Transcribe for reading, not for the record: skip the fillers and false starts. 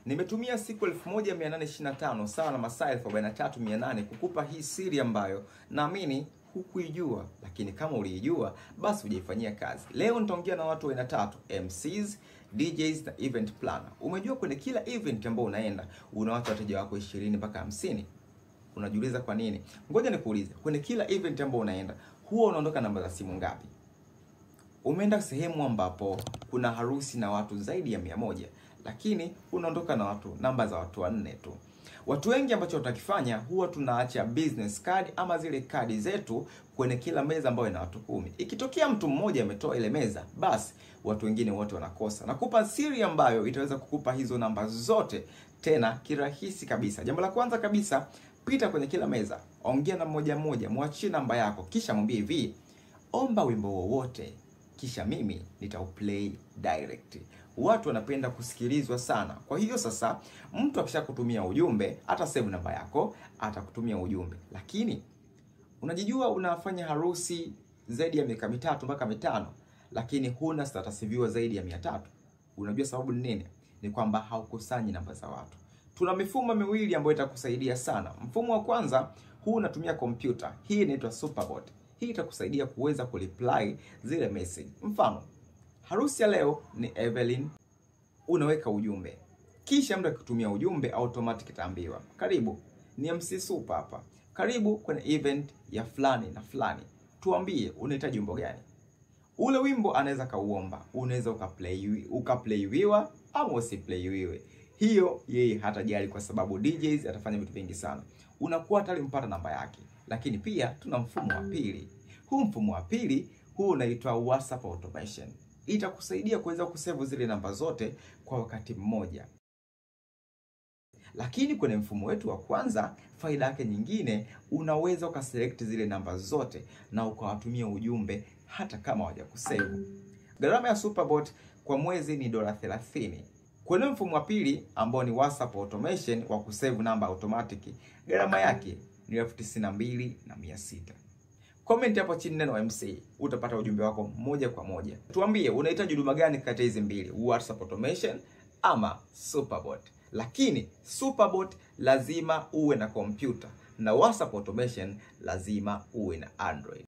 Nimetumia siku 1825 sawa na masaa 43800 kukupa hii siri ambayo naamini hukuijua, lakini kama uliijua basi hujaifanyia kazi. Leo nitaongea na watu wa aina tatu: MCs, DJs na event planner. Umejua kwenye kila event ambayo unaenda unawaacha wateja wako 20 mpaka 50. Unajiuliza kwa nini? Ngoja nikuulize, kwenye kila event ambayo unaenda huwa unaondoka namba za simu ngapi? Umeenda sehemu ambapo kuna harusi na watu zaidi ya 100, lakini unaondoka na namba za watu 4 tu. Watu wengi ambacho watakifanya huwa tunaacha business card ama zile kadi zetu kwenye kila meza ambayo ina watu 10. Ikitokea mtu mmoja ametoa ile meza, basi watu wengine wote wanakosa. Nakupa siri ambayo itaweza kukupa hizo namba zote tena kirahisi kabisa. Jambo la kwanza kabisa, pita kwenye kila meza, ongea na mmoja mmoja, muachie namba yako, kisha mwambie hivi: omba wimbo wowote, kisha mimi nitauplay direct. Watu wanapenda kusikilizwa sana. Kwa hiyo sasa mtu akishakutumia ujumbe, hata save namba yako, atakutumia ujumbe. Lakini unajijua unafanya harusi zaidi ya miaka 3 mpaka 5, lakini huna status viewer zaidi ya 300. Unajua sababu ni nini? Ni kwamba haukusanyi namba za watu. Tuna mifumo miwili ambayo itakusaidia sana. Mfumo wa kwanza, huu unatumia kompyuta. Hii inaitwa Superbot. Hii itakusaidia kuweza kureply zile message. Mfano, harusi ya leo ni Evelyn, unaweka ujumbe. Kisha mtu akitumia ujumbe automatic itaambiwa, karibu, ni MC Super hapa. Karibu kwenye event ya fulani na fulani. Tuambie unahitaji wimbo gani? Ule wimbo anaweza kauomba. Unaweza ukaplayiwa ama usiplayiwe. Hiyo yeye hatajali kwa sababu DJs atafanya vitu vingi sana. Unakuwa tayari mpata namba yake. Lakini pia tuna mfumo wa pili. Huu mfumo wa pili, huu unaitwa WhatsApp automation. Itakusaidia kuweza kusave zile namba zote kwa wakati mmoja. Lakini kwenye mfumo wetu wa kwanza, faida yake nyingine, unaweza ukaselect zile namba zote na ukawatumia ujumbe hata kama hawajakusave. Gharama ya Superbot kwa mwezi ni $30. Kwenye mfumo wa pili ambao ni WhatsApp automation wa kusave namba automatic, gharama yake ni $92,600. Comment hapo chini neno MC, utapata ujumbe wako moja kwa moja. Tuambie unahitaji huduma gani kati ya hizi mbili, WhatsApp automation ama Superbot. Lakini Superbot lazima uwe na kompyuta na WhatsApp automation lazima uwe na Android.